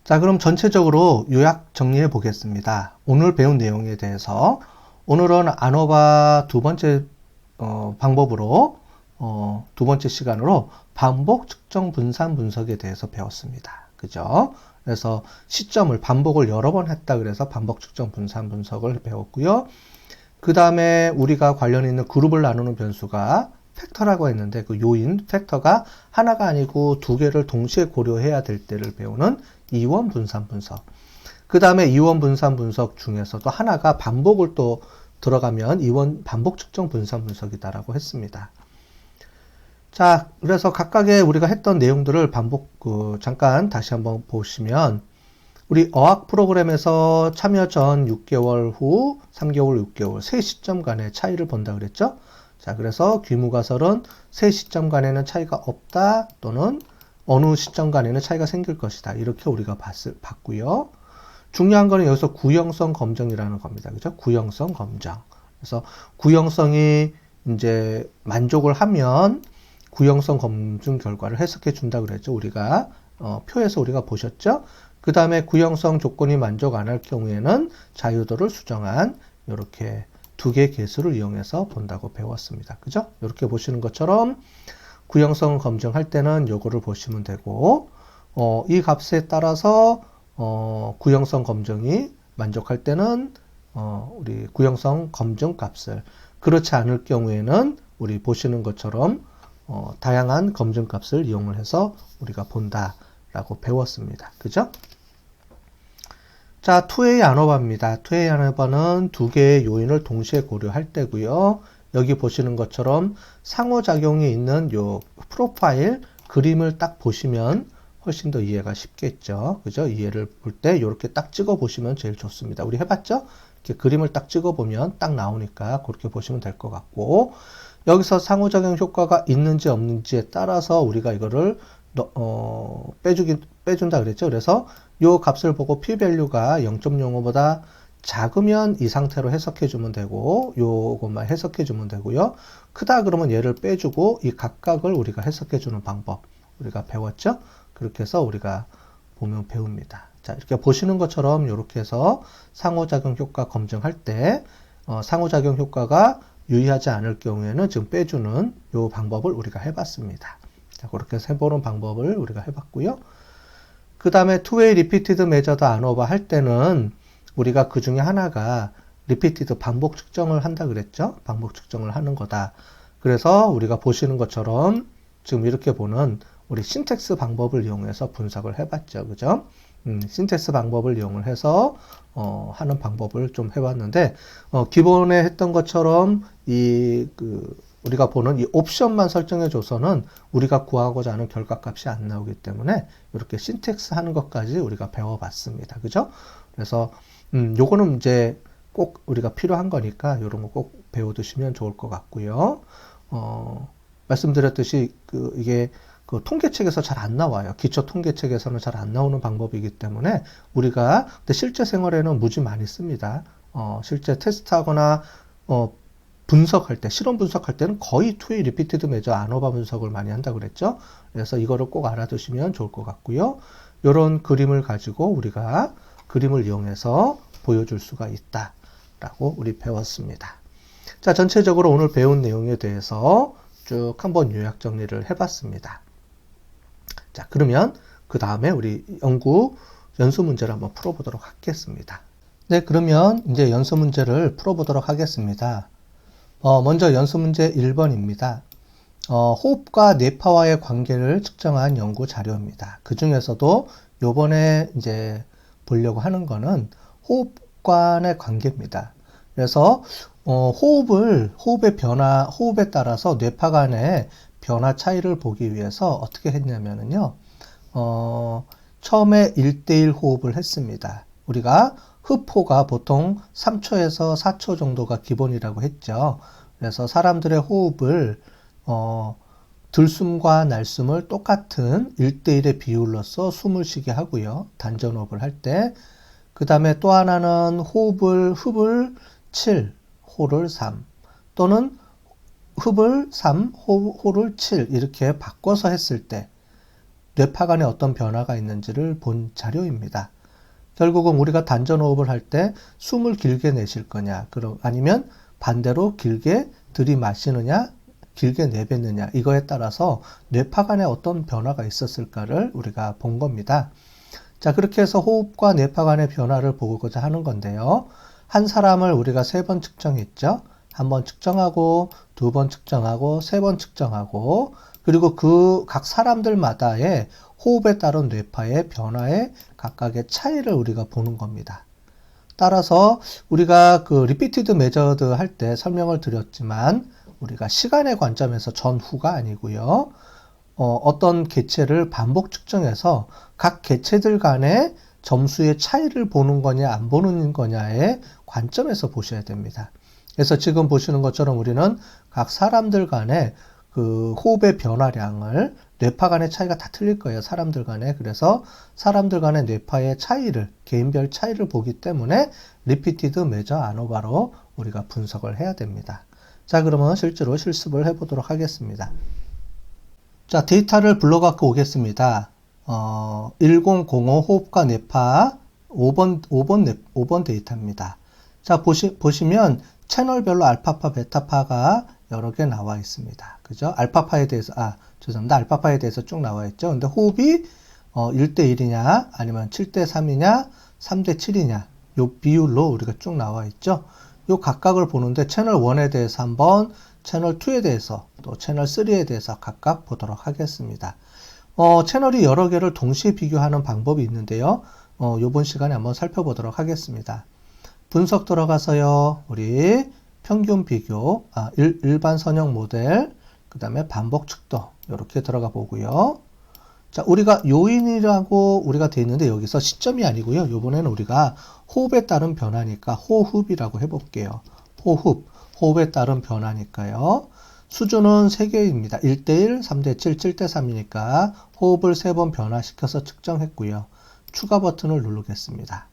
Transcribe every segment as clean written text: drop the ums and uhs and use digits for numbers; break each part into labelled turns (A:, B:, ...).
A: 자, 그럼 전체적으로 요약 정리해 보겠습니다. 오늘 배운 내용에 대해서 오늘은 ANOVA 두 번째 방법으로 두 번째 시간으로 반복 측정 분산 분석에 대해서 배웠습니다. 그죠? 그래서 시점을 반복을 여러 번 했다 그래서 반복 측정 분산 분석을 배웠고요. 그 다음에 우리가 관련 있는 그룹을 나누는 변수가 팩터라고 했는데 그 요인 팩터가 하나가 아니고 두 개를 동시에 고려해야 될 때를 배우는 이원 분산 분석. 그 다음에 이원 분산 분석 중에서도 하나가 반복을 또 들어가면 이원 반복 측정 분산 분석이다라고 했습니다. 자, 그래서 각각의 우리가 했던 내용들을 잠깐 다시 한번 보시면 우리 어학 프로그램에서 참여 전 6개월 후 3개월, 6개월 세 시점 간의 차이를 본다 그랬죠? 자, 그래서 귀무가설은 세 시점 간에는 차이가 없다 또는 어느 시점 간에는 차이가 생길 것이다. 이렇게 우리가 봤고요. 중요한 거는 여기서 구형성 검정이라는 겁니다. 그죠? 구형성 검정. 그래서 구형성이 이제 만족을 하면 구형성 검증 결과를 해석해 준다 그랬죠. 우리가 표에서 우리가 보셨죠? 그 다음에 구형성 조건이 만족 안 할 경우에는 자유도를 수정한 이렇게 두 개의 개수를 이용해서 본다고 배웠습니다. 그죠? 이렇게 보시는 것처럼 구형성 검증할 때는 요거를 보시면 되고 이 값에 따라서 구형성 검증이 만족할 때는 우리 구형성 검증 값을 그렇지 않을 경우에는 우리 보시는 것처럼 다양한 검증 값을 이용을 해서 우리가 본다라고 배웠습니다. 그죠? 자, 투웨이 ANOVA입니다. 투웨이 ANOVA는 두 개의 요인을 동시에 고려할 때고요. 여기 보시는 것처럼 상호작용이 있는 요 프로파일 그림을 딱 보시면 훨씬 더 이해가 쉽겠죠. 그죠? 이해를 볼 때 이렇게 딱 찍어 보시면 제일 좋습니다. 우리 해봤죠? 이렇게 그림을 딱 찍어 보면 딱 나오니까 그렇게 보시면 될 것 같고 여기서 상호작용 효과가 있는지 없는지에 따라서 우리가 이거를 빼준다 그랬죠. 그래서 요 값을 보고 p-value가 0.05보다 작으면 이 상태로 해석해 주면 되고 요것만 해석해 주면 되고요. 크다 그러면 얘를 빼주고 이 각각을 우리가 해석해 주는 방법 우리가 배웠죠. 그렇게 해서 우리가 보면 배웁니다. 자, 이렇게 보시는 것처럼 이렇게 해서 상호작용 효과 검증할 때 상호작용 효과가 유의하지 않을 경우에는 지금 빼주는 요 방법을 우리가 해봤습니다. 자, 그렇게 해서 해보는 방법을 우리가 해봤고요. 그 다음에 투웨이 리피티드 메저드 ANOVA 할 때는 우리가 그 중에 하나가 리피티드 반복 측정을 한다 그랬죠? 반복 측정을 하는 거다. 그래서 우리가 보시는 것처럼 지금 이렇게 보는 우리 신텍스 방법을 이용해서 분석을 해봤죠. 그죠? 신텍스 방법을 이용을 해서 하는 방법을 좀 해봤는데 기본에 했던 것처럼 우리가 보는 이 옵션만 설정해 줘서는 우리가 구하고자 하는 결과값이 안 나오기 때문에 이렇게 신텍스 하는 것까지 우리가 배워봤습니다. 그죠? 그래서 요거는 이제 꼭 우리가 필요한 거니까 이런 거 꼭 배워두시면 좋을 것 같고요. 말씀드렸듯이 이게 그 통계책에서 잘 안 나와요. 기초 통계책에서는 잘 안 나오는 방법이기 때문에 우리가 근데 실제 생활에는 무지 많이 씁니다. 실제 테스트하거나 분석할 때, 실험 분석할 때는 거의 투웨이 리피티드 메저 ANOVA 분석을 많이 한다고 그랬죠. 그래서 이거를 꼭 알아두시면 좋을 것 같고요. 이런 그림을 가지고 우리가 그림을 이용해서 보여줄 수가 있다라고 우리 배웠습니다. 자, 전체적으로 오늘 배운 내용에 대해서 쭉 한번 요약 정리를 해봤습니다. 자, 그러면 그 다음에 우리 연수 문제를 한번 풀어보도록 하겠습니다. 네, 그러면 이제 연수 문제를 풀어보도록 하겠습니다. 먼저 연수 문제 1번입니다. 호흡과 뇌파와의 관계를 측정한 연구 자료입니다. 그 중에서도 요번에 이제 보려고 하는 거는 호흡관의 관계입니다. 그래서 호흡의 변화, 호흡에 따라서 뇌파 간의 변화 차이를 보기 위해서 어떻게 했냐면요. 처음에 1대1 호흡을 했습니다. 우리가 흡호가 보통 3초에서 4초 정도가 기본이라고 했죠. 그래서 사람들의 호흡을 들숨과 날숨을 똑같은 1대1의 비율로서 숨을 쉬게 하고요. 단전호흡을 할 때. 그 다음에 또 하나는 흡을 7, 호를 3 또는 흡을 3, 호를 7 이렇게 바꿔서 했을 때 뇌파 간에 어떤 변화가 있는지를 본 자료입니다. 결국은 우리가 단전호흡을 할 때 숨을 길게 내쉴 거냐, 아니면 반대로 길게 들이마시느냐, 길게 내뱉느냐, 이거에 따라서 뇌파 간에 어떤 변화가 있었을까를 우리가 본 겁니다. 자, 그렇게 해서 호흡과 뇌파 간의 변화를 보고자 하는 건데요. 한 사람을 우리가 3번 측정했죠. 한 번 측정하고, 2번 측정하고, 3번 측정하고, 그리고 그 각 사람들마다의 호흡에 따른 뇌파의 변화의 각각의 차이를 우리가 보는 겁니다. 따라서 우리가 그 리피티드 메저드 할 때 설명을 드렸지만 우리가 시간의 관점에서 전후가 아니고요. 어떤 개체를 반복 측정해서 각 개체들 간의 점수의 차이를 보는 거냐 안 보는 거냐의 관점에서 보셔야 됩니다. 그래서 지금 보시는 것처럼 우리는 각 사람들 간의 그 호흡의 변화량을 뇌파 간의 차이가 다 틀릴 거예요. 사람들 간에. 그래서 사람들 간의 뇌파의 차이를, 개인별 차이를 보기 때문에 리피티드 메저 아노바로 우리가 분석을 해야 됩니다. 자, 그러면 실제로 실습을 해보도록 하겠습니다. 자, 데이터를 불러갖고 오겠습니다. 1005 호흡과 뇌파 5번 데이터입니다. 자, 보시면 채널별로 알파파, 베타파가 여러 개 나와 있습니다. 그죠? 알파파에 대해서, 죄송합니다. 알파파에 대해서 쭉 나와 있죠. 근데 호흡이 1대1이냐, 아니면 7대3이냐, 3대7이냐, 요 비율로 우리가 쭉 나와 있죠. 요 각각을 보는데 채널 1에 대해서 한번, 채널 2에 대해서, 또 채널 3에 대해서 각각 보도록 하겠습니다. 채널이 여러 개를 동시에 비교하는 방법이 있는데요. 요번 시간에 한번 살펴보도록 하겠습니다. 분석 들어가서요, 우리 평균 비교, 일반 선형 모델, 그 다음에 반복 측도, 이렇게 들어가 보고요. 자, 우리가 요인이라고 우리가 돼 있는데 여기서 시점이 아니고요. 요번에는 우리가 호흡에 따른 변화니까 호흡이라고 해볼게요. 호흡에 따른 변화니까요. 수준은 3개입니다. 1대1, 3대7, 7대3이니까 호흡을 3번 변화시켜서 측정했고요. 추가 버튼을 누르겠습니다.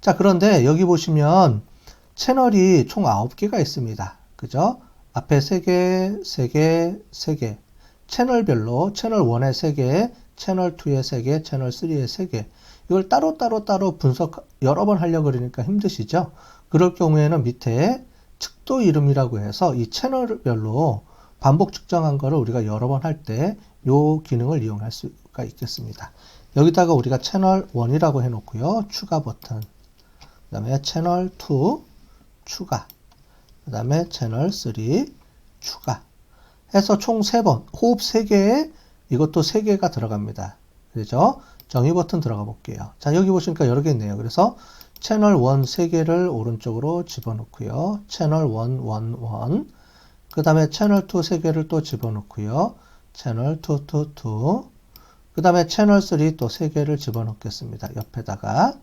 A: 자, 그런데 여기 보시면 채널이 총 9개가 있습니다. 그죠? 앞에 3개, 3개, 3개. 채널별로 채널 1에 3개, 채널 2에 3개, 채널 3에 3개. 이걸 따로 분석 여러 번 하려고 그러니까 힘드시죠? 그럴 경우에는 밑에 측도 이름이라고 해서 이 채널별로 반복 측정한 거를 우리가 여러 번 할 때 이 기능을 이용할 수가 있겠습니다. 여기다가 우리가 채널 1이라고 해놓고요. 추가 버튼. 그 다음에 채널 2 추가. 그 다음에 채널 3 추가. 해서 총 3번. 호흡 3개에 이것도 3개가 들어갑니다. 그죠? 정의 버튼 들어가 볼게요. 자, 여기 보시니까 여러 개 있네요. 그래서 채널 1 3개를 오른쪽으로 집어넣고요. 채널 1. 그 다음에 채널 2 3개를 또 집어넣고요. 채널 2. 그 다음에 채널 3 또 3개를 집어넣겠습니다. 옆에다가.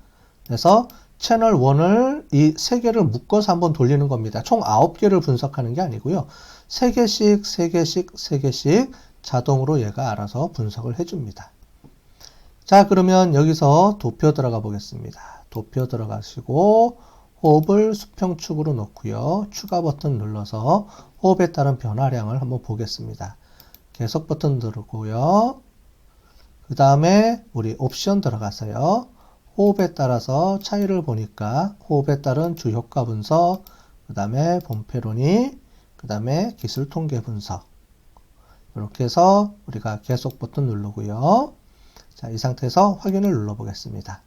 A: 그래서 채널 1을 이 3개를 묶어서 한번 돌리는 겁니다. 총 9개를 분석하는 게 아니고요. 3개씩 자동으로 얘가 알아서 분석을 해줍니다. 자, 그러면 여기서 도표 들어가 보겠습니다. 도표 들어가시고 호흡을 수평축으로 놓고요. 추가 버튼 눌러서 호흡에 따른 변화량을 한번 보겠습니다. 계속 버튼 누르고요. 그 다음에 우리 옵션 들어가서요. 호흡에 따라서 차이를 보니까 호흡에 따른 주효과 분석, 그 다음에 본페로니, 그 다음에 기술 통계 분석. 이렇게 해서 우리가 계속 버튼 누르고요. 자, 이 상태에서 확인을 눌러보겠습니다.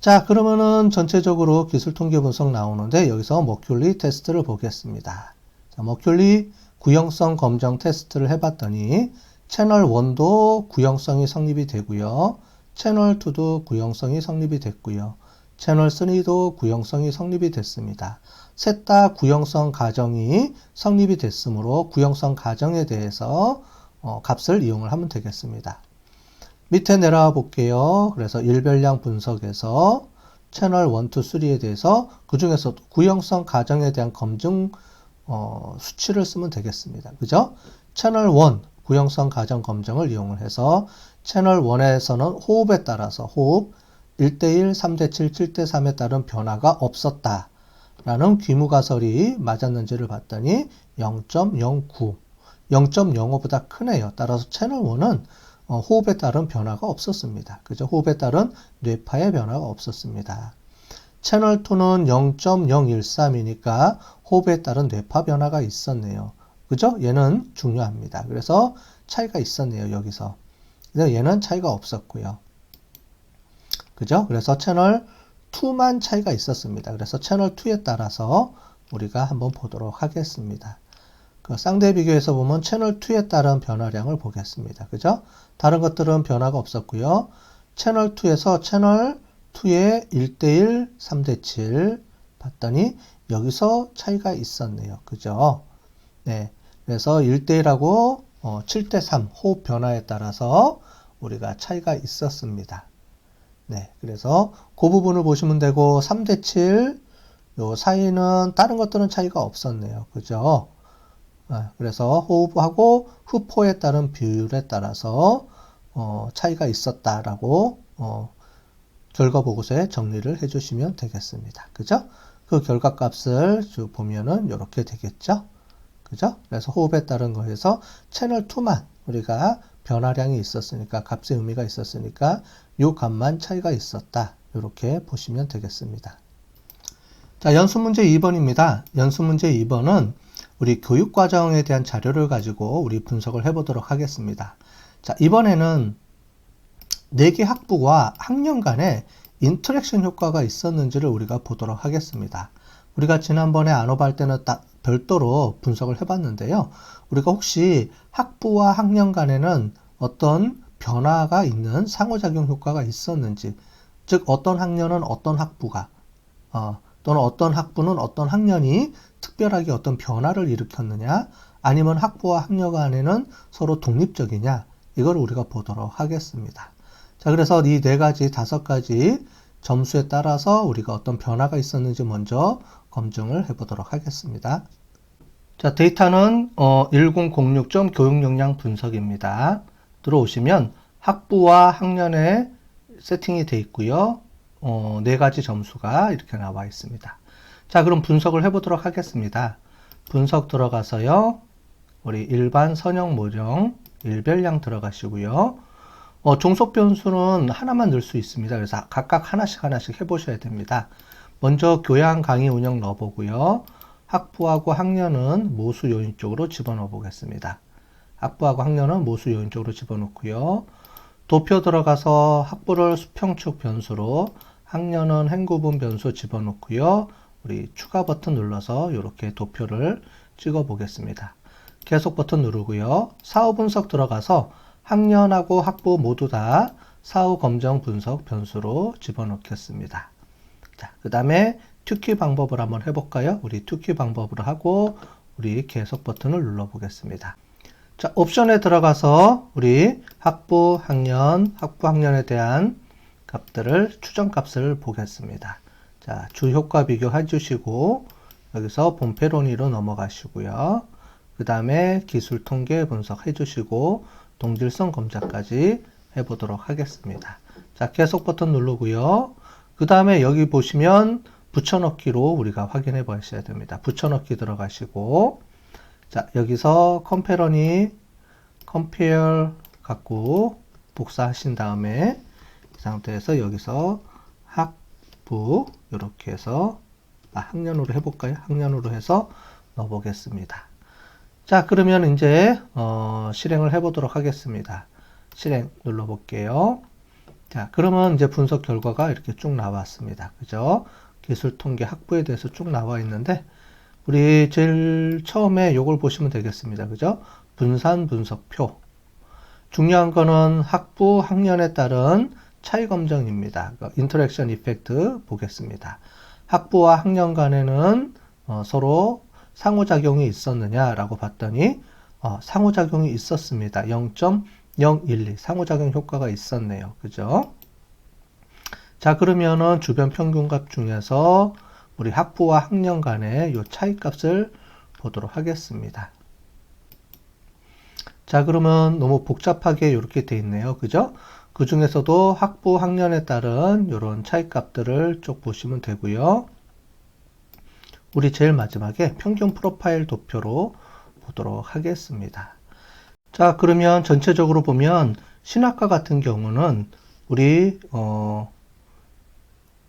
A: 자, 그러면은 전체적으로 기술 통계 분석 나오는데 여기서 머큐리 테스트를 보겠습니다. 자, 머큐리 구형성 검정 테스트를 해봤더니 채널 1도 구형성이 성립이 되고요. 채널 2도 구형성이 성립이 됐고요. 채널 3도 구형성이 성립이 됐습니다. 셋 다 구형성 가정이 성립이 됐으므로 구형성 가정에 대해서 값을 이용을 하면 되겠습니다. 밑에 내려와 볼게요. 그래서 일별량 분석에서 채널 1, 2, 3에 대해서 그 중에서 구형성 가정에 대한 검증 수치를 쓰면 되겠습니다. 그죠? 채널 1 구형성 가정 검정을 이용을 해서 채널 1에서는 호흡에 따라서 호흡 1대1, 3대7, 7대3에 따른 변화가 없었다. 라는 귀무가설이 맞았는지를 봤더니 0.09. 0.05보다 크네요. 따라서 채널 1은 호흡에 따른 변화가 없었습니다. 그죠? 호흡에 따른 뇌파의 변화가 없었습니다. 채널 2는 0.013이니까 호흡에 따른 뇌파 변화가 있었네요. 그죠? 얘는 중요합니다. 그래서 차이가 있었네요. 여기서. 얘는 차이가 없었고요. 그죠? 그래서 채널 2만 차이가 있었습니다. 그래서 채널 2에 따라서 우리가 한번 보도록 하겠습니다. 그 쌍대 비교해서 보면 채널 2에 따른 변화량을 보겠습니다. 그죠? 다른 것들은 변화가 없었고요. 채널 2에서 채널 2의 1대1, 3대7 봤더니 여기서 차이가 있었네요. 그죠? 네. 그래서 1대1하고 7대3 호흡 변화에 따라서 우리가 차이가 있었습니다. 네. 그래서 그 부분을 보시면 되고 3대7 요 사이는 다른 것들은 차이가 없었네요. 그죠? 그래서 호흡하고 흡호에 따른 비율에 따라서 차이가 있었다라고 결과 보고서에 정리를 해주시면 되겠습니다. 그죠? 그 결과값을 보면은 이렇게 되겠죠? 그죠? 그래서 호흡에 따른 거에서 채널 2만 우리가 변화량이 있었으니까 값의 의미가 있었으니까 이 값만 차이가 있었다. 이렇게 보시면 되겠습니다. 자, 연습문제 2번입니다. 연습문제 2번은 우리 교육과정에 대한 자료를 가지고 우리 분석을 해보도록 하겠습니다. 자, 이번에는 4개 학부와 학년 간에 인터랙션 효과가 있었는지를 우리가 보도록 하겠습니다. 우리가 지난번에 안오바 할 때는 별도로 분석을 해봤는데요. 우리가 혹시 학부와 학년 간에는 어떤 변화가 있는 상호작용 효과가 있었는지, 즉 어떤 학년은 어떤 학부가 또는 어떤 학부는 어떤 학년이 특별하게 어떤 변화를 일으켰느냐, 아니면 학부와 학년 간에는 서로 독립적이냐, 이걸 우리가 보도록 하겠습니다. 자, 그래서 이 4가지, 5가지 점수에 따라서 우리가 어떤 변화가 있었는지 먼저 검증을 해보도록 하겠습니다. 자, 데이터는 1006점 교육 역량 분석입니다. 들어오시면 학부와 학년에 세팅이 되어 있고요. 4가지 점수가 이렇게 나와 있습니다. 자, 그럼 분석을 해보도록 하겠습니다. 분석 들어가서요. 우리 일반, 선형, 모형, 일별량 들어가시고요. 종속 변수는 하나만 넣을 수 있습니다. 그래서 각각 하나씩 해보셔야 됩니다. 먼저 교양 강의 운영 넣어보고요. 학부하고 학년은 모수 요인 쪽으로 집어넣어 보겠습니다. 학부하고 학년은 모수 요인 쪽으로 집어넣고요. 도표 들어가서 학부를 수평축 변수로, 학년은 행구분 변수 집어넣고요. 우리 추가 버튼 눌러서 이렇게 도표를 찍어 보겠습니다. 계속 버튼 누르고요. 사후 분석 들어가서 학년하고 학부 모두 다 사후 검정 분석 변수로 집어넣겠습니다. 자, 그 다음에 튜키 방법을 한번 해볼까요? 우리 튜키 방법으로 하고 우리 계속 버튼을 눌러 보겠습니다. 자, 옵션에 들어가서 우리 학부, 학년에 대한 값들을, 추정값을 보겠습니다. 자, 주효과 비교 해주시고 여기서 본패론위로 넘어가시고요. 그 다음에 기술 통계 분석 해주시고 동질성 검사까지 해보도록 하겠습니다. 자, 계속 버튼 누르고요. 그 다음에 여기 보시면 붙여넣기로 우리가 확인해 보셔야 됩니다. 붙여넣기 들어가시고, 자, 여기서 컴페어런이 컴페어 갖고 복사하신 다음에 이 상태에서 여기서 학부 이렇게 해서 학년으로 해볼까요? 학년으로 해서 넣어보겠습니다. 자, 그러면 이제 실행을 해보도록 하겠습니다. 실행 눌러볼게요. 자, 그러면 이제 분석 결과가 이렇게 쭉 나왔습니다. 그죠? 기술 통계 학부에 대해서 쭉 나와 있는데, 우리 제일 처음에 요걸 보시면 되겠습니다. 그죠? 분산 분석표. 중요한 거는 학부, 학년에 따른 차이 검정입니다. 인터랙션 이펙트 보겠습니다. 학부와 학년 간에는 서로 상호작용이 있었느냐라고 봤더니 상호작용이 있었습니다. 0.012 상호작용 효과가 있었네요. 그죠? 자, 그러면은 주변 평균값 중에서 우리 학부와 학년 간의 요 차이값을 보도록 하겠습니다. 자, 그러면 너무 복잡하게 이렇게 돼 있네요. 그죠? 그 중에서도 학부, 학년에 따른 이런 차이값들을 쭉 보시면 되고요. 우리 제일 마지막에 평균 프로파일 도표로 보도록 하겠습니다. 자, 그러면 전체적으로 보면 신학과 같은 경우는 우리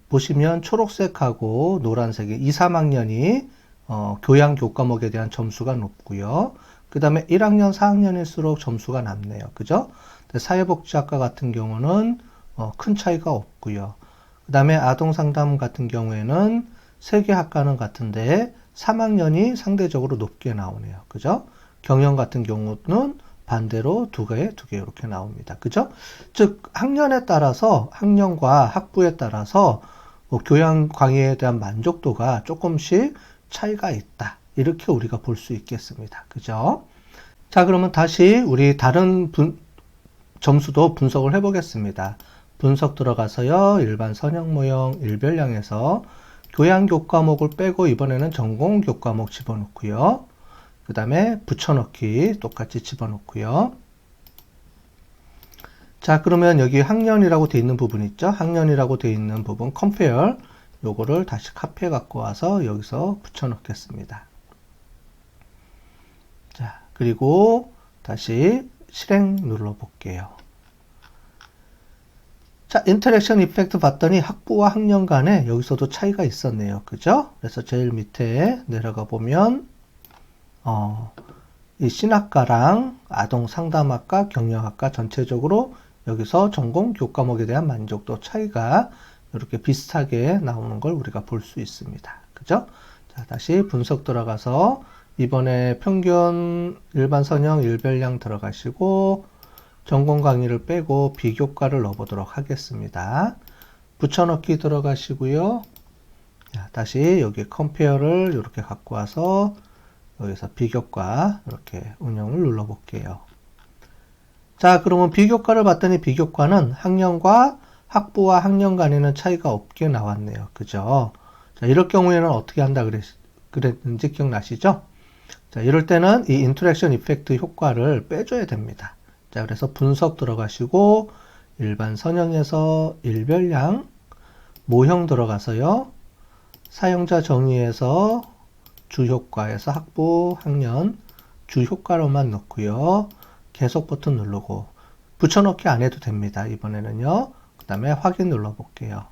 A: 보시면 초록색하고 노란색의 2, 3학년이 교양 교과목에 대한 점수가 높고요. 그 다음에 1학년, 4학년일수록 점수가 낮네요. 그죠? 사회복지학과 같은 경우는 큰 차이가 없고요. 그 다음에 아동상담 같은 경우에는 3개 학과는 같은데 3학년이 상대적으로 높게 나오네요. 그죠? 경영 같은 경우는 반대로 2개 이렇게 나옵니다. 그죠? 즉 학년에 따라서 학년과 학부에 따라서 교양 강의에 대한 만족도가 조금씩 차이가 있다. 이렇게 우리가 볼 수 있겠습니다. 그죠? 자, 그러면 다시 우리 다른 점수도 분석을 해보겠습니다. 분석 들어가서요. 일반 선형 모형, 일별량에서 교양 교과목을 빼고 이번에는 전공 교과목 집어넣고요. 그 다음에 붙여넣기 똑같이 집어넣고요. 자, 그러면 여기 학년이라고 되어 있는 부분 있죠? 학년이라고 되어 있는 부분 compare 요거를 다시 카피해 갖고 와서 여기서 붙여넣겠습니다. 자, 그리고 다시 실행 눌러 볼게요. 자, 인터랙션 이펙트 봤더니 학부와 학년 간에 여기서도 차이가 있었네요. 그죠? 그래서 제일 밑에 내려가 보면 이 신학과랑 아동상담학과, 경영학과 전체적으로 여기서 전공 교과목에 대한 만족도 차이가 이렇게 비슷하게 나오는 걸 우리가 볼 수 있습니다. 그죠? 자, 다시 분석 들어가서 이번에 평균 일반 선형 일별량 들어가시고 전공 강의를 빼고 비교과를 넣어보도록 하겠습니다. 붙여넣기 들어가시고요. 자, 다시 여기 compare를 이렇게 갖고 와서 여기서 비교과 이렇게 운영을 눌러 볼게요. 자, 그러면 비교과를 봤더니 비교과는 학년과 학부와 학년 간에는 차이가 없게 나왔네요. 그죠? 자, 이럴 경우에는 어떻게 한다 그랬는지 기억나시죠? 자, 이럴 때는 이 인터랙션 이펙트 효과를 빼줘야 됩니다. 자, 그래서 분석 들어가시고 일반 선형에서 일별량, 모형 들어가서요. 사용자 정의에서 주효과에서 학부, 학년, 주효과로만 넣고요. 계속 버튼 누르고 붙여넣기 안 해도 됩니다. 이번에는요. 그 다음에 확인 눌러 볼게요.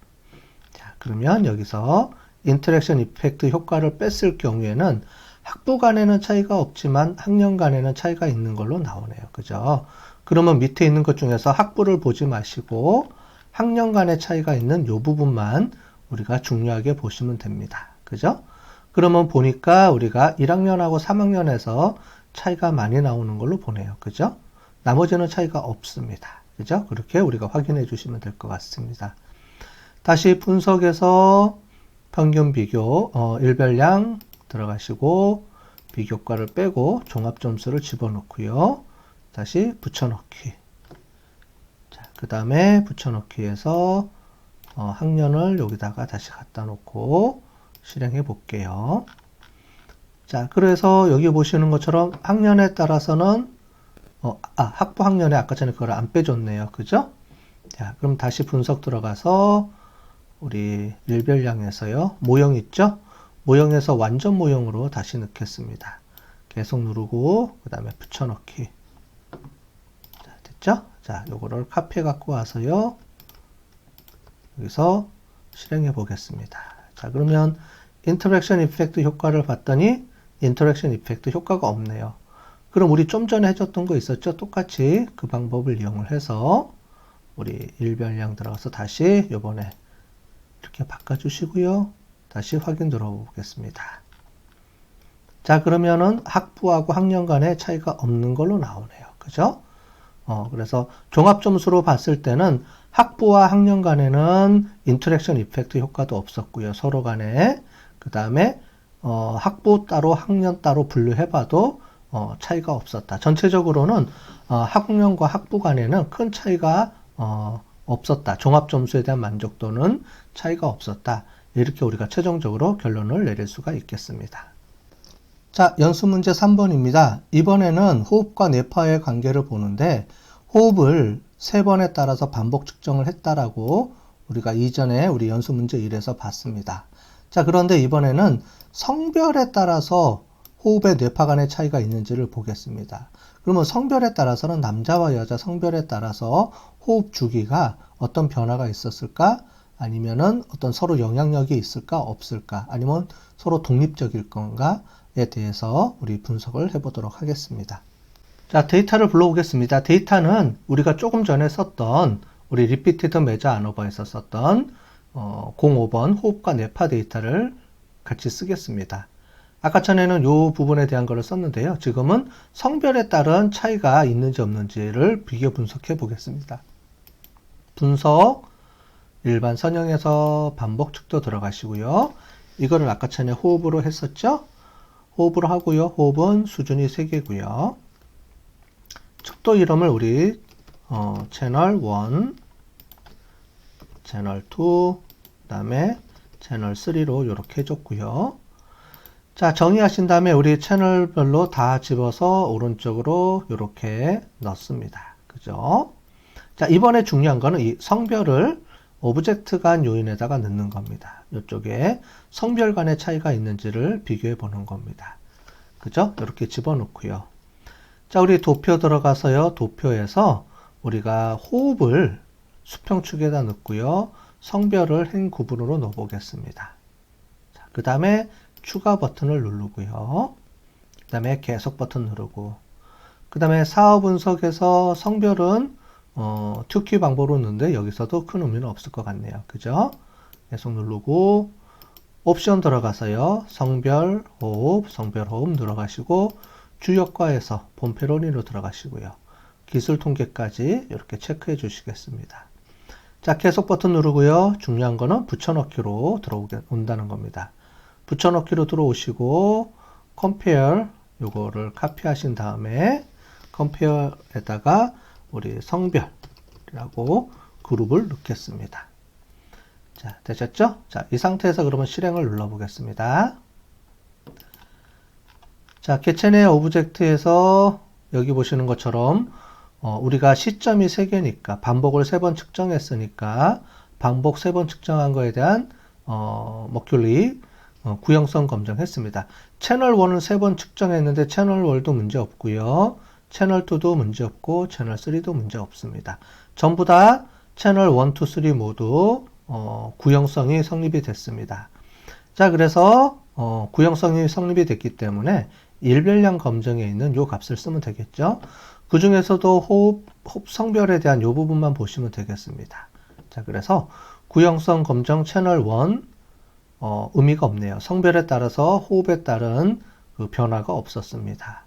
A: 자, 그러면 여기서 인터랙션 이펙트 효과를 뺐을 경우에는 학부 간에는 차이가 없지만 학년 간에는 차이가 있는 걸로 나오네요. 그죠? 그러면 밑에 있는 것 중에서 학부를 보지 마시고 학년 간의 차이가 있는 이 부분만 우리가 중요하게 보시면 됩니다. 그죠? 그러면 보니까 우리가 1학년하고 3학년에서 차이가 많이 나오는 걸로 보네요. 그죠? 나머지는 차이가 없습니다. 그죠? 그렇게 우리가 확인해 주시면 될 것 같습니다. 다시 분석에서 평균 비교, 일별량 들어가시고 비교과를 빼고 종합점수를 집어넣고요. 다시 붙여넣기. 자, 그 다음에 붙여넣기에서 학년을 여기다가 다시 갖다 놓고 실행해 볼게요. 자, 그래서 여기 보시는 것처럼 학년에 따라서는 학부 학년에 아까 전에 그걸 안 빼줬네요. 그죠? 자, 그럼 다시 분석 들어가서 우리 일별량에서요. 모형 있죠? 모형에서 완전 모형으로 다시 넣겠습니다. 계속 누르고 그 다음에 붙여넣기. 자, 됐죠? 자, 요거를 카피해 갖고 와서요. 여기서 실행해 보겠습니다. 자, 그러면 인터랙션 이펙트 효과를 봤더니 인터랙션 이펙트 효과가 없네요. 그럼 우리 좀 전에 해줬던 거 있었죠? 똑같이 그 방법을 이용을 해서 우리 일별량 들어가서 다시 요번에 이렇게 바꿔주시고요. 다시 확인 들어보겠습니다. 자, 그러면은 학부하고 학년 간의 차이가 없는 걸로 나오네요. 그죠? 그래서 종합점수로 봤을 때는 학부와 학년 간에는 인터랙션 이펙트 효과도 없었고요. 서로 간에. 그 다음에 학부 따로 학년 따로 분류해봐도 차이가 없었다. 전체적으로는 학년과 학부 간에는 큰 차이가 없었다. 종합점수에 대한 만족도는 차이가 없었다. 이렇게 우리가 최종적으로 결론을 내릴 수가 있겠습니다. 자, 연습문제 3번입니다. 이번에는 호흡과 뇌파의 관계를 보는데 호흡을 3번에 따라서 반복 측정을 했다라고 우리가 이전에 우리 연습문제 1에서 봤습니다. 자, 그런데 이번에는 성별에 따라서 호흡의 뇌파 간의 차이가 있는지를 보겠습니다. 그러면 성별에 따라서는 남자와 여자 성별에 따라서 호흡 주기가 어떤 변화가 있었을까? 아니면은 어떤 서로 영향력이 있을까? 없을까? 아니면 서로 독립적일 건가에 대해서 우리 분석을 해보도록 하겠습니다. 자, 데이터를 불러오겠습니다. 데이터는 우리가 조금 전에 썼던 우리 Repeated Measure ANOVA에서 썼던 05번 호흡과 뇌파 데이터를 같이 쓰겠습니다. 아까 전에는 이 부분에 대한 거를 썼는데요. 지금은 성별에 따른 차이가 있는지 없는지를 비교 분석해 보겠습니다. 분석, 일반 선형에서 반복 측도 들어가시고요. 이거를 아까 전에 호흡으로 했었죠? 호흡으로 하고요. 호흡은 수준이 3개고요. 척도 이름을 우리 채널 1, 채널 2, 그 다음에 채널 3로 이렇게 해줬고요. 자, 정의하신 다음에 우리 채널별로 다 집어서 오른쪽으로 이렇게 넣습니다. 그죠? 자, 이번에 중요한 거는 이 성별을 오브젝트 간 요인에다가 넣는 겁니다. 이쪽에 성별 간의 차이가 있는지를 비교해 보는 겁니다. 그죠? 이렇게 집어넣고요. 자, 우리 도표 들어가서요. 도표에서 우리가 호흡을 수평축에다 넣고요. 성별을 행 구분으로 넣어보겠습니다. 그 다음에 추가 버튼을 누르고요. 그 다음에 계속 버튼 누르고, 그 다음에 사후 분석에서 성별은 튜키 방법으로 넣는데 여기서도 큰 의미는 없을 것 같네요. 그죠? 계속 누르고 옵션 들어가서요. 성별 호흡 들어가시고 주역과에서 본페로니로 들어가시고요. 기술 통계까지 이렇게 체크해 주시겠습니다. 자, 계속 버튼 누르고요. 중요한 거는 붙여넣기로 들어온다는 겁니다. 붙여넣기로 들어오시고 compare 요거를 카피하신 다음에 compare에다가 우리 성별이라고 그룹을 넣겠습니다. 자, 되셨죠? 자, 이 상태에서 그러면 실행을 눌러 보겠습니다. 자, 개체내 오브젝트에서 여기 보시는 것처럼 우리가 시점이 3개니까 반복을 3번 측정했으니까 반복 3번 측정한 거에 대한 머큐리 구형성 검증했습니다. 채널 1은 3번 측정했는데 채널 1도 문제 없고요. 채널 2도 문제 없고 채널 3도 문제 없습니다. 전부 다 채널 1, 2, 3 모두 구형성이 성립이 됐습니다. 자, 그래서 구형성이 성립이 됐기 때문에 일별량 검증에 있는 요 값을 쓰면 되겠죠. 그 중에서도 호흡 성별에 대한 요 부분만 보시면 되겠습니다. 자, 그래서 구형성 검증 채널 1 의미가 없네요. 성별에 따라서 호흡에 따른 그 변화가 없었습니다.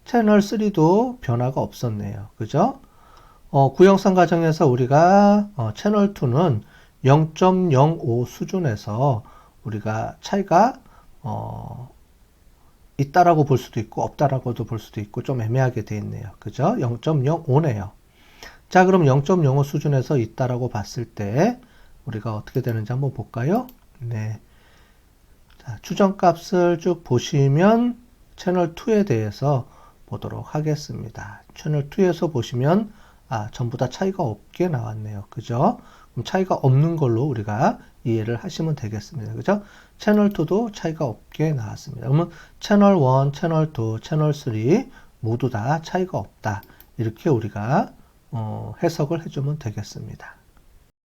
A: 채널 3도 변화가 없었네요. 그죠? 구형성 과정에서 우리가 채널 2는 0.05 수준에서 우리가 차이가 있다라고 볼 수도 있고 없다라고도 볼 수도 있고 좀 애매하게 되어 있네요. 그죠? 0.05네요. 자, 그럼 0.05 수준에서 있다라고 봤을 때 우리가 어떻게 되는지 한번 볼까요? 네. 자, 추정값을 쭉 보시면 채널 2에 대해서 보도록 하겠습니다. 채널 2에서 보시면 전부 다 차이가 없게 나왔네요. 그죠? 그럼 차이가 없는 걸로 우리가 이해를 하시면 되겠습니다. 그죠? 채널 2도 차이가 없게 나왔습니다. 그러면 채널 1, 채널 2, 채널 3 모두 다 차이가 없다. 이렇게 우리가 해석을 해주면 되겠습니다.